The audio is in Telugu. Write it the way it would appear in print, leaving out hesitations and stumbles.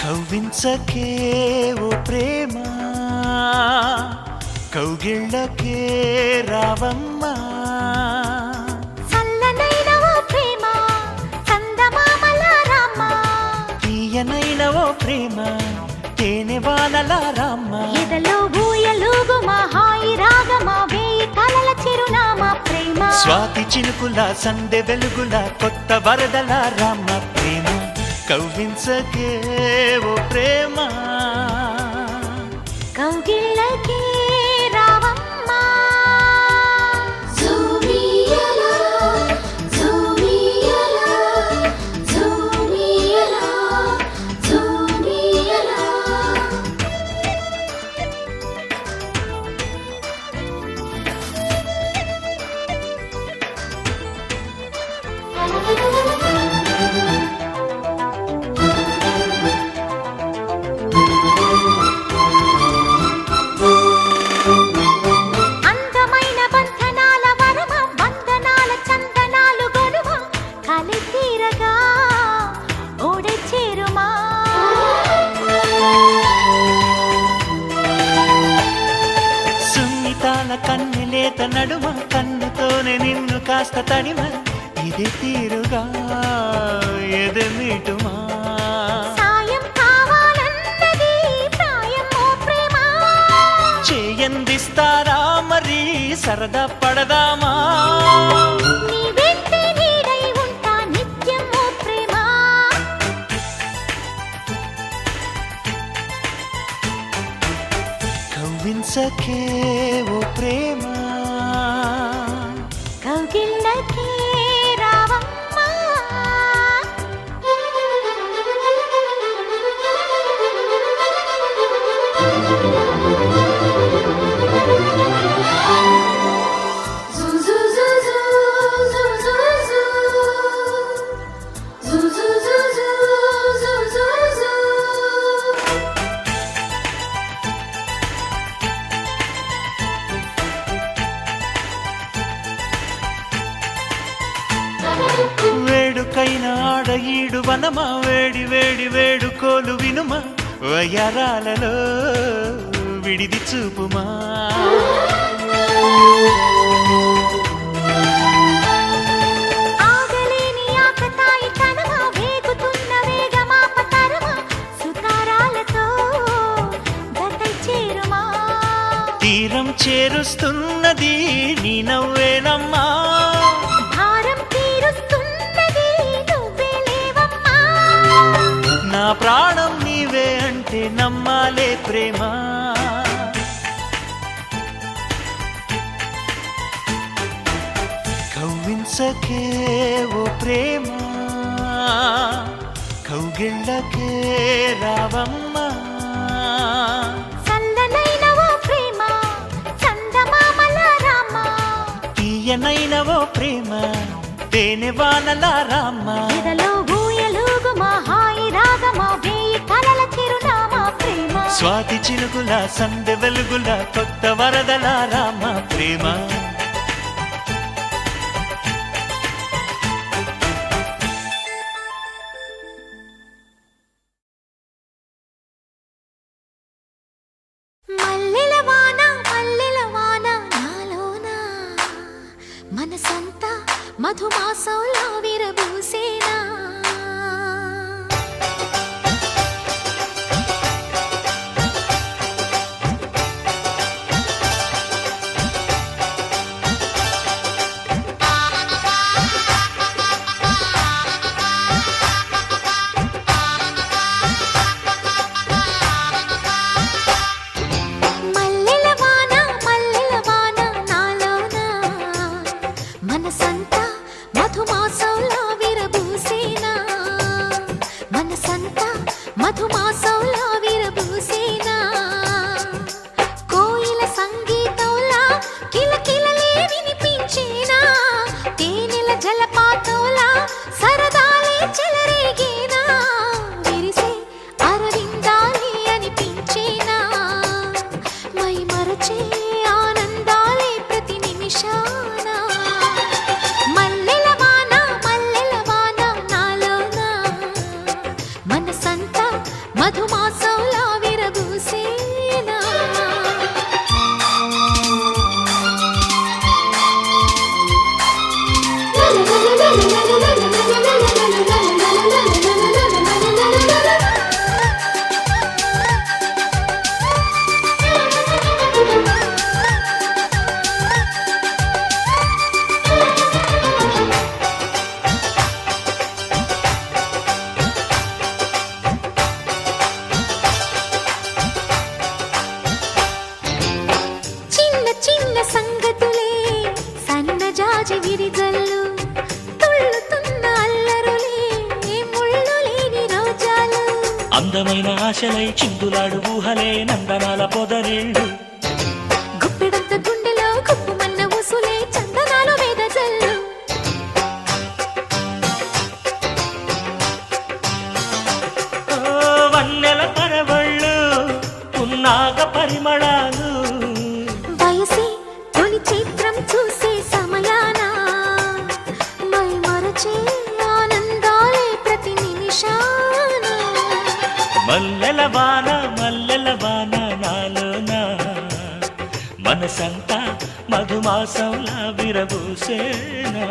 కవ్వించకే ఓ ప్రేమ కౌగిళ్ళకే రావమ్మా చల్లనైన ఓ ప్రేమ చందమామల రామ తీయనైన ఓ ప్రేమ తేనె వానల రామ ఎదలో ఊయలుగుమా హాయి రాగమా వేయి కలల చిరునామా ప్రేమ స్వాతి చినుకుల సందె వెలుగుల కొత్త వరదల రామ ప్రేమ కవ్వించకే ఓ ప్రేమ కౌగిళ్ళకే రావమ్మా జూమియలా జూమియలా జూమియలా జూమియలా అందమైన బంధనాల వరమ వందనాల చందనాలు గొలువ కలి తీరగా ఓడే చేరుమా సున్నితాల కన్నెలేత నడుమ కన్నుతోనే నిన్ను కాస్త తడిమ ఇది తీరుగా ఎదమిటుమా సాయం కావాలన్నది ప్రాయం ఓ ప్రేమ చేయందిస్తారా మరి సరదా పడదామా నీ వెంటే నీడై ఉంటా నిత్యం ఓ ప్రేమ కవ్వించకే ఓ ప్రేమ కౌగిళ్ళకే రావమ్మా జూ జూ జూ జూ జూ జూ జూ జూ జూ జూ జూ జూ వేడుకైన ఆడ ఈడు వనమా వేడి వేడి వేడుకోలు వినుమా వయ్యారాలలో విడిది చూపుమా ఆగలేని ఆకతాయి తనమా వేగుతున్న వేగమాప తరమా సుతారాలతో గతై చేరుమా తీరం చేరుస్తున్నది నీ నవ్వేనమ్మా భారం తీరుస్తున్నది నువ్వే లేవమ్మా నా ప్రాణం నీవే అంటే నమ్మాలే ప్రేమ కవ్వించకే ఓ ప్రేమ కౌగిళ్ళకే రావమ్మా చల్లనైన ఓ ప్రేమ చందమామల రామ తీయనైన ఓ ప్రేమ తేనె వానల రామ ఎదలో ఊయలుగుమా హాయి రాగమా వేయి కలల చిరునామా ప్రేమ స్వాతి చినుకుల సందె వెలుగుల కొత్త వరదల రామ ప్రేమ మల్లెల వాన నాలోన మనసంతా మధుమాసంలా విరబూసేనా మల్లెల వాన నాలోన మనసంతా మధుమాసంలా విరబూసేనా మనసంతా మధుమాసంలా విరబూసేనా కోయిల సంగీతంలా కిలకిలలే వినిపించేనా తేనెల జలపాతంలా సరదాలే చెలరేగేనా విరిసే అరవిందాలే అనిపించేనా మై మరచే ఆనందాలే ప్రతి నిమిషాన మల్లెల వాన నాలోన మనసంతా అందమైన ఆశలై చిందులాడు ఊహలే నందనాల పొదరేళ్ళు గుప్పెడంత గుండెలో గుప్పుమన్న ఉసులే చందనాలు వేదజల్లు వన్నెల పరవళ్ళు పున్నాగ పరిమళాలు వయసి తొలి చిత్రం చూసే సమయాన మై మరచే ఆనందాలే ప్రతి నిమిషాన మల్లెల వాన నాలోన మనసంతా మధుమాసంలా విరబూసేనా